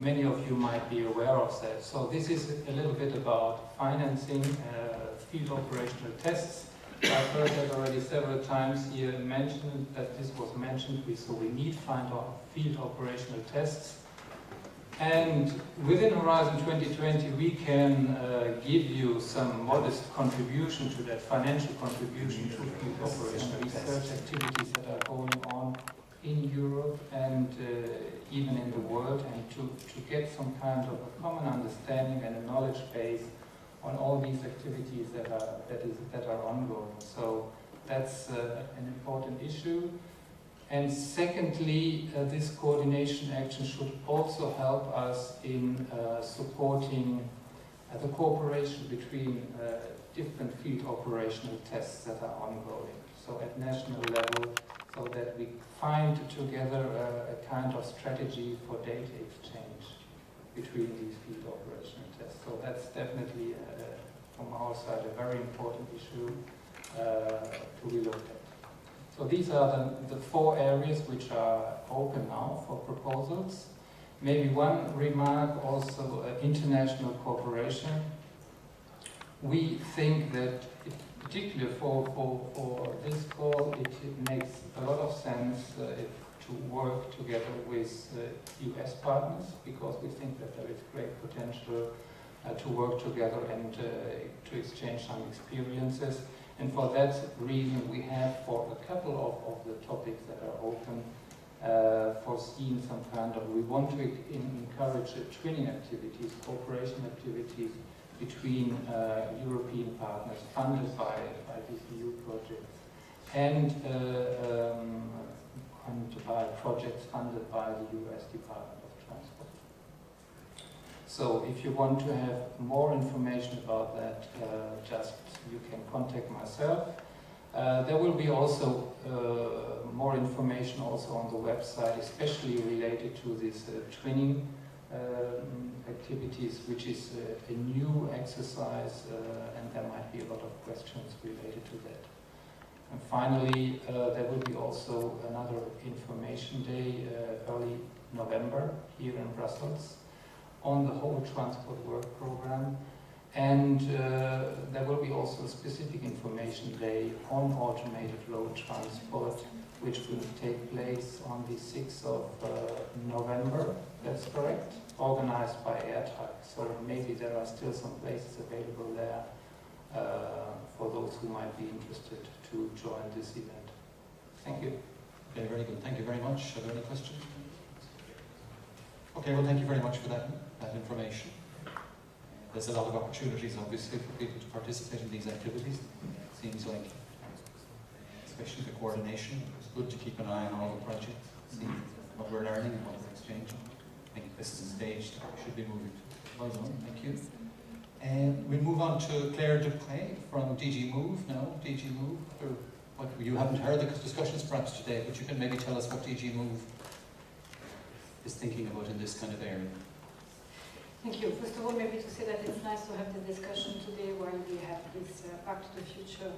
Many of you might be aware of that. So this is a little bit about financing field operational tests. I've heard that already several times here mentioned, that this was mentioned, so we need field operational tests. And within Horizon 2020 we can give you some modest contribution to that, financial contribution to field operational research activities that are going on in Europe and even in the world, and to get some kind of a common understanding and a knowledge base on all these activities that are ongoing. So that's an important issue. And secondly, this coordination action should also help us in supporting the cooperation between different field operational tests that are ongoing. So at national level, so that we find together a kind of strategy for data exchange between these field operational tests. So that's definitely, from our side, a very important issue to be looked at. So these are the 4 areas which are open now for proposals. Maybe one remark also, international cooperation. We think that, particularly for this call, it makes a lot of sense to work together with US partners, because we think that there is great potential to work together and to exchange some experiences. And for that reason, we have, for a couple of the topics that are open, foreseen some kind of, we want to encourage twinning activities, cooperation activities between European partners funded by these EU projects and by projects funded by the US Department of Transport. So if you want to have more information about that, just you can contact myself. There will be also more information also on the website, especially related to this twinning activities, which is a new exercise, and there might be a lot of questions related to that. And finally, there will be also another information day early November here in Brussels on the whole transport work program, and there will be also a specific information day on automated road transport, which will take place on the 6th of November, that's correct, organized by ERTICO. So maybe there are still some places available there for those who might be interested to join this event. Thank you. Okay, very good. Thank you very much. Are there any questions? Okay, well, thank you very much for that information. There's a lot of opportunities, obviously, for people to participate in these activities. It seems like, especially the coordination, it's good to keep an eye on all the projects, see what we're learning and what we're exchanging. I think this is a stage that we should be moving to. Well done, thank you. We'll move on to Claire Depré from DG Move now. DG Move, you haven't heard the discussions perhaps today, but you can maybe tell us what DG Move is thinking about in this kind of area. Thank you. First of all, maybe to say that it's nice to have the discussion today while we have this Back to the Future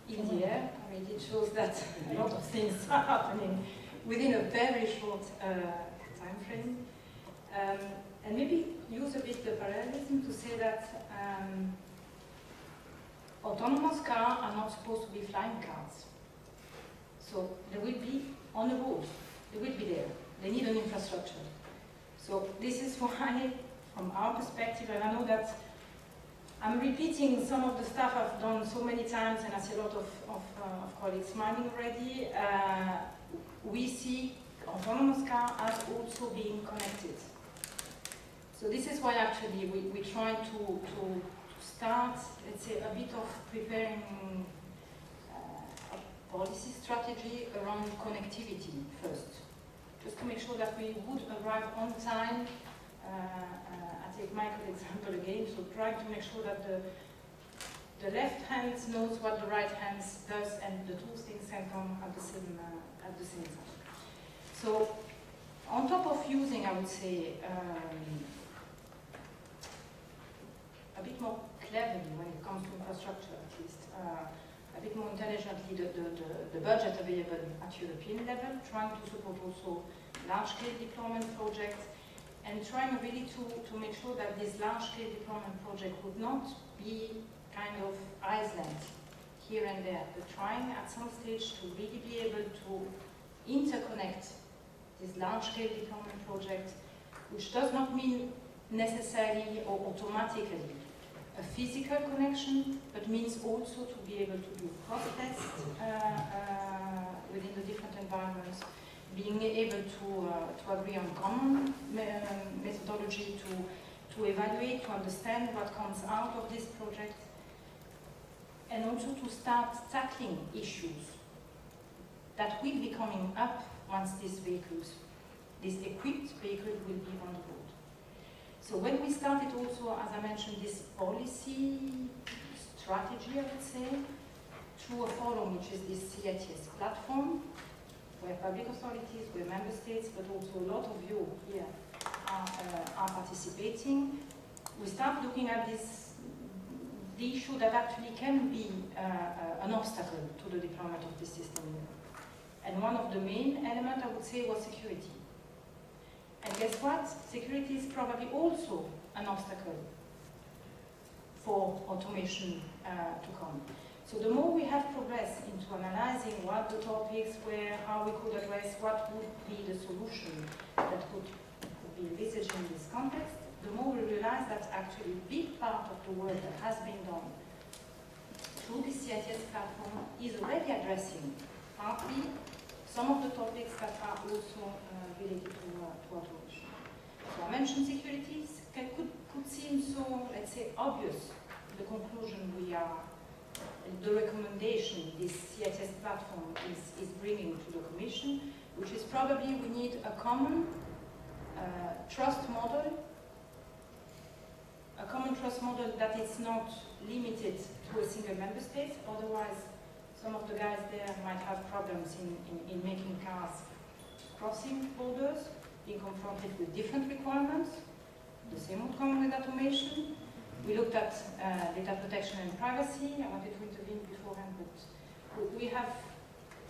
in the air. I mean, it shows that a lot of things are happening within a very short time frame. And maybe use a bit the parallelism to say that autonomous cars are not supposed to be flying cars. So they will be on the road. They will be there. They need an infrastructure. So this is why, from our perspective, and I know that I'm repeating some of the stuff I've done so many times, and I see a lot of colleagues smiling already, we see autonomous car as also being connected. So this is why actually we try to start, let's say, a bit of preparing a policy strategy around connectivity first, just to make sure that we would arrive on time. I take Michael's example again, so trying to make sure that the left hand knows what the right hand does, and the two things can come at the same time. So on top of using, I would say, a bit more cleverly when it comes to infrastructure, at least, a bit more intelligently the budget available at European level, trying to support also large-scale deployment projects. and trying really to make sure that this large-scale deployment project would not be kind of island here and there, but trying at some stage to really be able to interconnect this large-scale deployment project, which does not mean necessarily or automatically a physical connection, but means also to be able to do cross-tests within the different environments, being able to agree on common methodology, to evaluate, to understand what comes out of this project, and also to start tackling issues that will be coming up once these vehicles, these equipped vehicles will be on the road. So when we started also, as I mentioned, this policy strategy, I would say, through a forum, which is this CITS platform, where public authorities, where member states, but also a lot of you here are participating, we start looking at the issue that actually can be an obstacle to the deployment of this system. And one of the main elements, I would say, was security. And guess what? Security is probably also an obstacle for automation to come. So the more we have progressed into analyzing what the topics were, how we could address what would be the solution that could be envisaged in this context, the more we realize that actually a big part of the work that has been done through the CITS platform is already addressing partly some of the topics that are also related to automation. So I mentioned security. Could seem so, let's say, obvious, the conclusion the recommendation this CITS platform is bringing to the Commission, which is probably we need a common trust model, that is not limited to a single member state, otherwise some of the guys there might have problems in making cars crossing borders, being confronted with different requirements. The same would come with automation. We looked at data protection and privacy. I wanted to intervene beforehand, but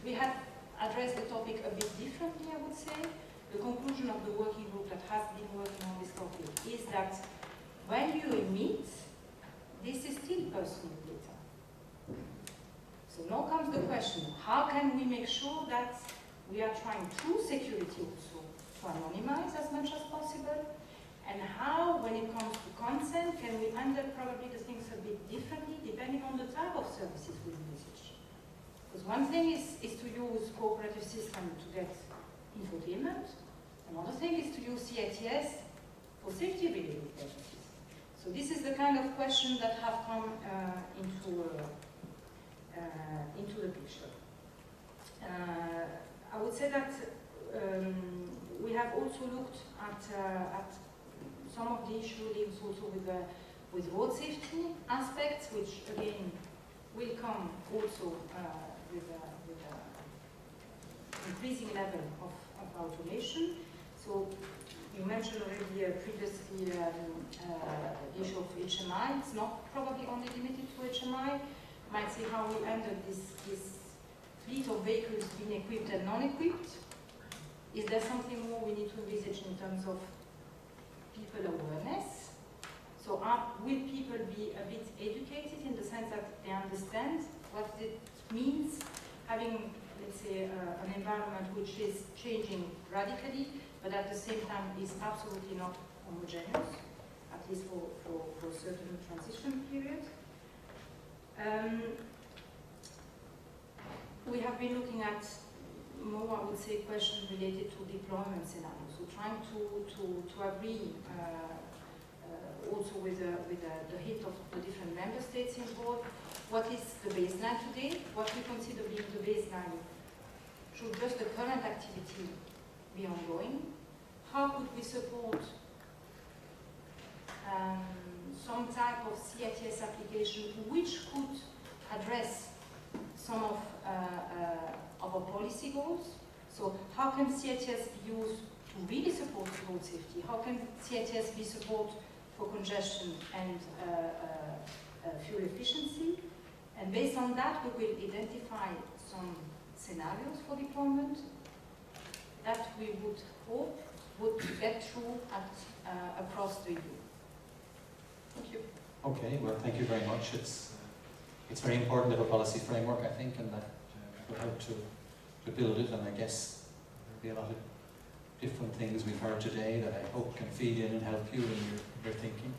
we have addressed the topic a bit differently, I would say. The conclusion of the working group that has been working on this topic is that when you emit, this is still personal data. So now comes the question, how can we make sure that we are trying through security also to anonymize as much as possible? And how, when it comes to consent, can we handle probably the things a bit differently depending on the type of services we envisage? Because one thing is to use cooperative system to get infotainment. Another thing is to use CITS for safety-related purposes. So this is the kind of question that have come into the picture. I would say that we have also looked at some of the issues linked also with road safety aspects, which again will come also with increasing level of automation. So you mentioned already previously the issue of HMI. It's not probably only limited to HMI. Might see how we handle this fleet of vehicles being equipped and non-equipped. Is there something more we need to envisage in terms of people awareness? So will people be a bit educated in the sense that they understand what it means having, let's say, an environment which is changing radically, but at the same time is absolutely not homogeneous, at least for a certain transition period. We have been looking at more, I would say, questions related to deployment scenarios. So trying to agree also with the hit of the different member states involved. What is the baseline today? What we consider being the baseline? Should just the current activity be ongoing? How could we support some type of CITS application which could address some of our policy goals? So how can CITS be used to really support road safety? How can CITS be support for congestion and fuel efficiency? And based on that, we will identify some scenarios for deployment that we would hope would get through across the EU. Thank you. Okay, well, thank you very much. It's very important to have a policy framework, I think, and that will help to build it. And I guess there'll be a lot of different things we've heard today that I hope can feed in and help you in your thinking.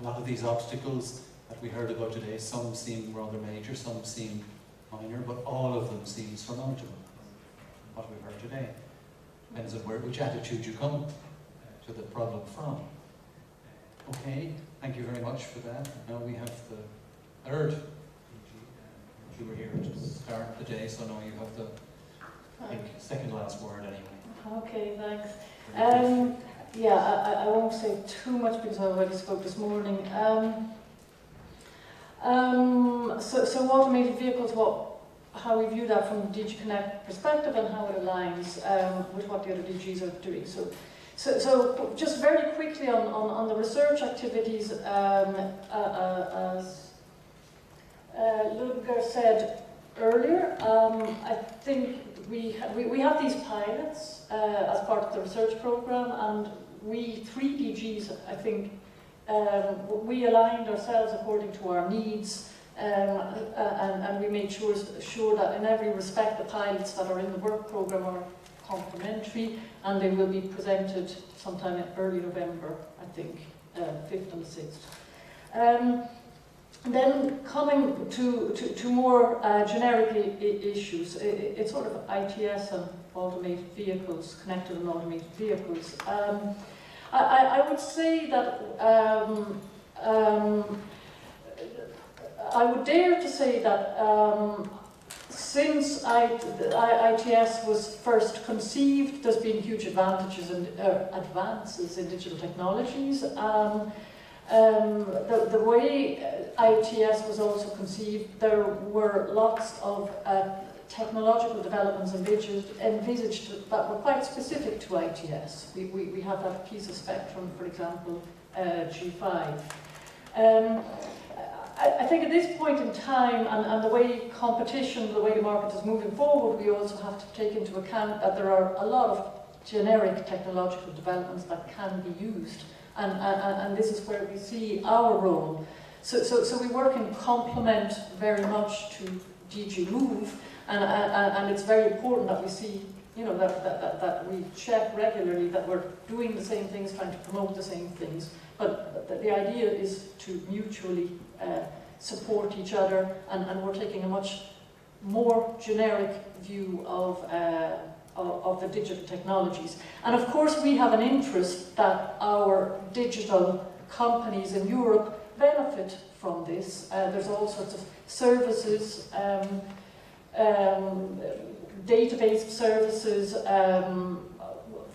A lot of these obstacles that we heard about today, some seem rather major, some seem minor, but all of them seem surmountable. What we've heard today depends on which attitude you come to the problem from. Okay, thank you very much for that. Now we have the third. You were here to start the day, so now you have the, I think, second last word anyway. Okay, thanks. Yeah, I won't say too much because I already spoke this morning. So automated vehicles, how we view that from the DG Connect perspective and how it aligns with what the other DGs are doing. So just very quickly on the research activities, as Ludger said earlier, I think we have these pilots as part of the research program, and we three DGs, I think, we aligned ourselves according to our needs, and we made sure that in every respect the pilots that are in the work program are complementary, and they will be presented sometime in early November, I think, 5th and 6th. Then coming to more generic issues, it's sort of ITS and automated vehicles, connected and automated vehicles. I would say that I would dare to say that since ITS was first conceived, there's been huge advances in digital technologies. The way ITS was also conceived, there were lots of technological developments envisaged that were quite specific to ITS. We have that piece of spectrum, for example, G5. I think at this point in time, and the way competition, the way the market is moving forward, we also have to take into account that there are a lot of generic technological developments that can be used. And this is where we see our role. So we work in complement very much to DG Move, and it's very important that we see, you know, that we check regularly that we're doing the same things, trying to promote the same things. But the idea is to mutually support each other, and we're taking a much more generic view of the digital technologies. And of course we have an interest that our digital companies in Europe benefit from this. There's all sorts of services, database services,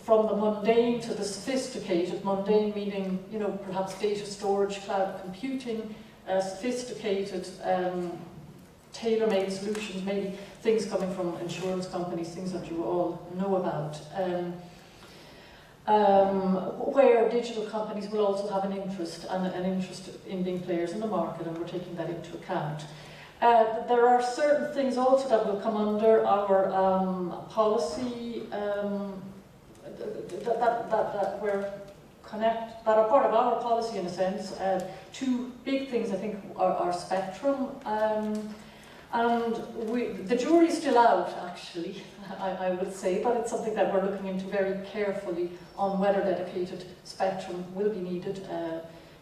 from the mundane to the sophisticated. Mundane meaning, you know, perhaps data storage, cloud computing, sophisticated, tailor-made solutions, maybe things coming from insurance companies, things that you all know about, where digital companies will also have an interest in being players in the market, and we're taking that into account. There are certain things also that will come under our policy that are part of our policy in a sense. Two big things I think are spectrum, and the jury's still out actually, I would say, but it's something that we're looking into very carefully on whether dedicated spectrum will be needed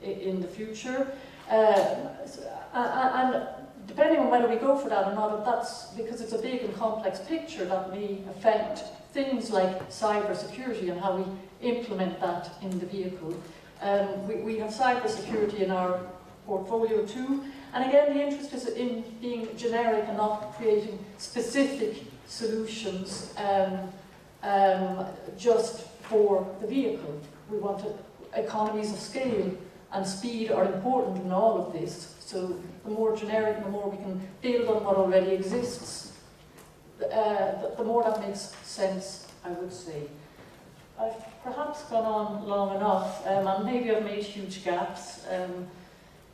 in the future. And depending on whether we go for that or not, that's because it's a big and complex picture that may affect things like cyber security and how we implement that in the vehicle. We have cyber security in our portfolio too, and again the interest is in being generic and not creating specific solutions just for the vehicle. We want economies of scale, and speed are important in all of this. So the more generic, the more we can build on what already exists, the more that makes sense, I would say. I've perhaps gone on long enough, and maybe I've made huge gaps,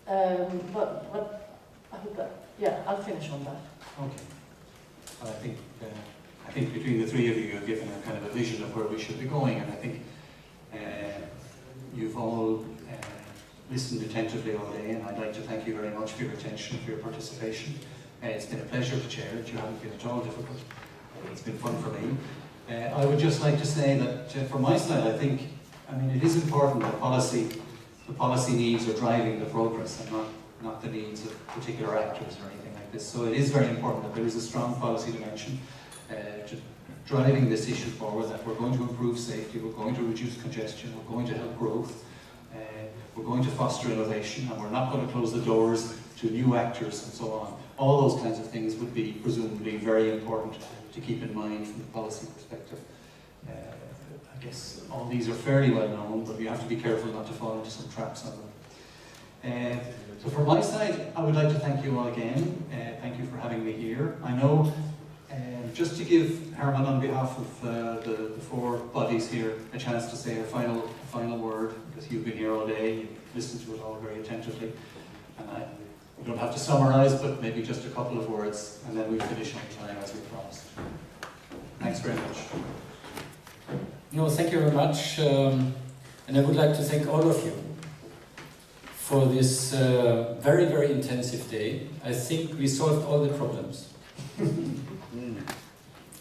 but I hope that, yeah, I'll finish on that. Okay. Well, I think between the three of you, you've given a kind of a vision of where we should be going, and I think You've all listened attentively all day, and I'd like to thank you very much for your attention, for your participation. It's been a pleasure to chair it. You haven't been at all difficult. It's been fun for me. I would just like to say that from my side, I think, it is important that the policy needs are driving the progress and not the needs of particular actors or anything like this. So it is very important that there is a strong policy dimension to driving this issue forward, that we're going to improve safety, we're going to reduce congestion, we're going to help growth, we're going to foster innovation, and we're not going to close the doors to new actors and so on. All those kinds of things would be presumably very important to keep in mind from the policy perspective. I guess all these are fairly well known, but you have to be careful not to fall into some traps on them. So from my side, I would like to thank you all again. Thank you for having me here. I know, just to give Hermann on behalf of the four bodies here a chance to say a final word, because you've been here all day, you've listened to it all very attentively, and you don't have to summarise, but maybe just a couple of words, and then we finish on time as we promised. Thanks very much. No, thank you very much, and I would like to thank all of you for this very, very intensive day. I think we solved all the problems.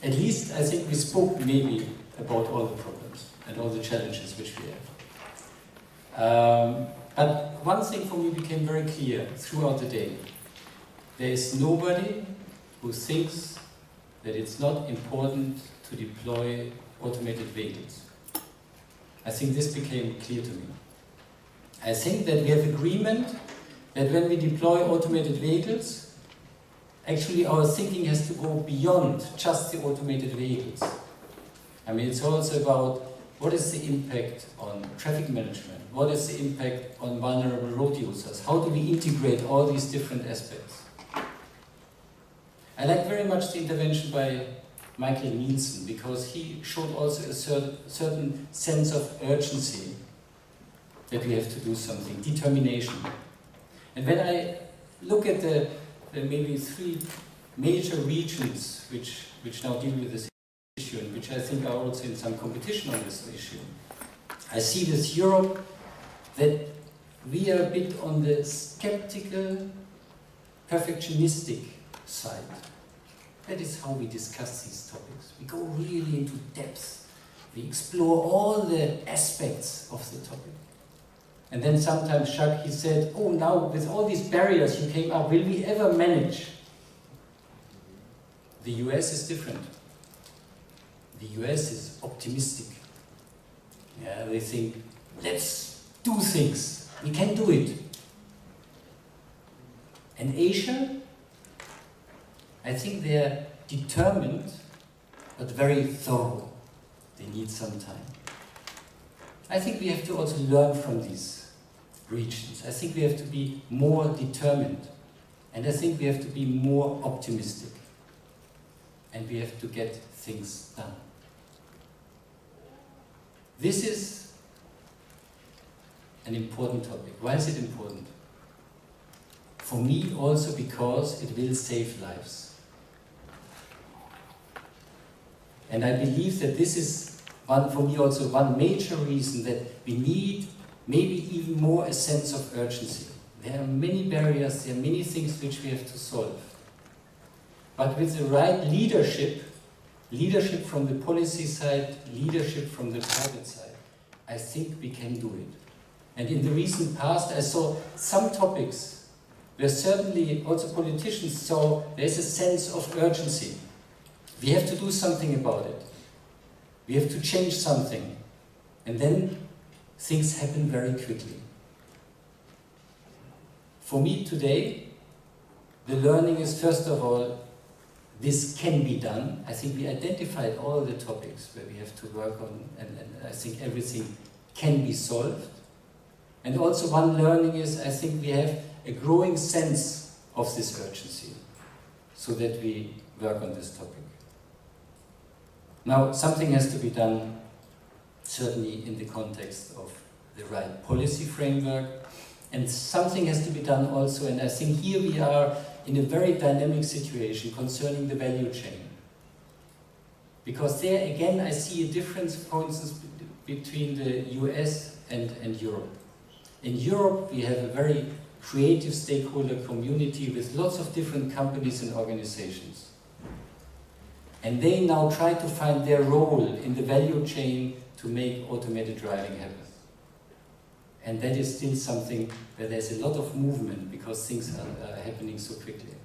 At least I think we spoke maybe about all the problems and all the challenges which we have. But one thing for me became very clear throughout the day. There is nobody who thinks that it's not important to deploy automated vehicles. I think this became clear to me. I think that we have agreement that when we deploy automated vehicles, actually our thinking has to go beyond just the automated vehicles. It's also about what is the impact on traffic management, what is the impact on vulnerable road users, how do we integrate all these different aspects. I like very much the intervention by Michael Nielsen, because he showed also a certain sense of urgency that we have to do something, determination. And when I look at the maybe three major regions which now deal with this issue, and which I think are also in some competition on this issue, I see with Europe that we are a bit on the skeptical, perfectionistic side. That is how we discuss these topics. We go really into depth. We explore all the aspects of the topic. And then sometimes Jacques, he said, oh, now with all these barriers you came up, will we ever manage? The US is different. The US is optimistic. Yeah, they think, let's do things. We can do it. And Asia, I think they're determined, but very thorough. They need some time. I think we have to also learn from these regions. I think we have to be more determined. And I think we have to be more optimistic. And we have to get things done. This is an important topic. Why is it important? For me also because it will save lives. And I believe that this is for me also one major reason that we need maybe even more a sense of urgency. There are many barriers, there are many things which we have to solve. But with the right leadership from the policy side, leadership from the private side, I think we can do it. And in the recent past I saw some topics where certainly also politicians saw there's a sense of urgency. We have to do something about it. We have to change something. And then things happen very quickly. For me today, the learning is first of all, this can be done. I think we identified all the topics where we have to work on, and I think everything can be solved. And also one learning is, I think we have a growing sense of this urgency, so that we work on this topic. Now, something has to be done, certainly in the context of the right policy framework, and something has to be done also, and I think here we are in a very dynamic situation concerning the value chain. Because there again I see a difference, for instance, between the US and Europe. In Europe, we have a very creative stakeholder community with lots of different companies and organizations. And they now try to find their role in the value chain to make automated driving happen. And that is still something where there's a lot of movement because things are happening so quickly.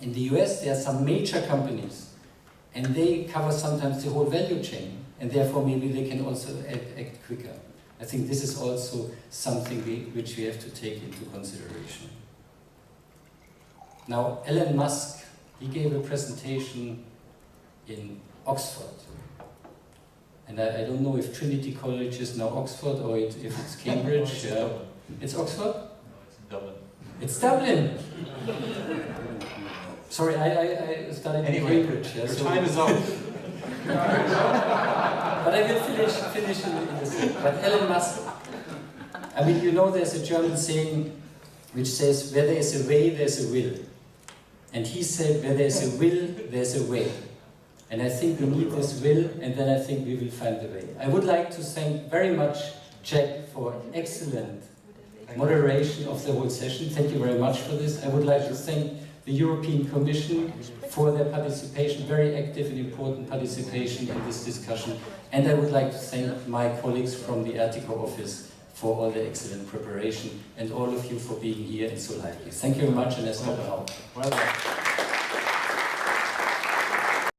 In the US, there are some major companies, and they cover sometimes the whole value chain, and therefore maybe they can also act quicker. I think this is also something which we have to take into consideration. Now, Elon Musk, he gave a presentation in Oxford. And I don't know if Trinity College is now Oxford or if it's Cambridge. It's Oxford? No, it's in Dublin. It's Dublin! Sorry, I studied in Cambridge. Yeah, your time is up. But I will finish in a second. But Elon Musk, I mean, you know there's a German saying which says, where there is a way, there's a will. And he said, where there's a will, there's a way. And I think we need this will, and then I think we will find the way. I would like to thank very much Jack for excellent moderation of the whole session. Thank you very much for this. I would like to thank the European Commission for their participation, very active and important participation in this discussion. And I would like to thank my colleagues from the ERTICO office for all the excellent preparation, and all of you for being here and so lively. Thank you very much, and let's stop now. Well done.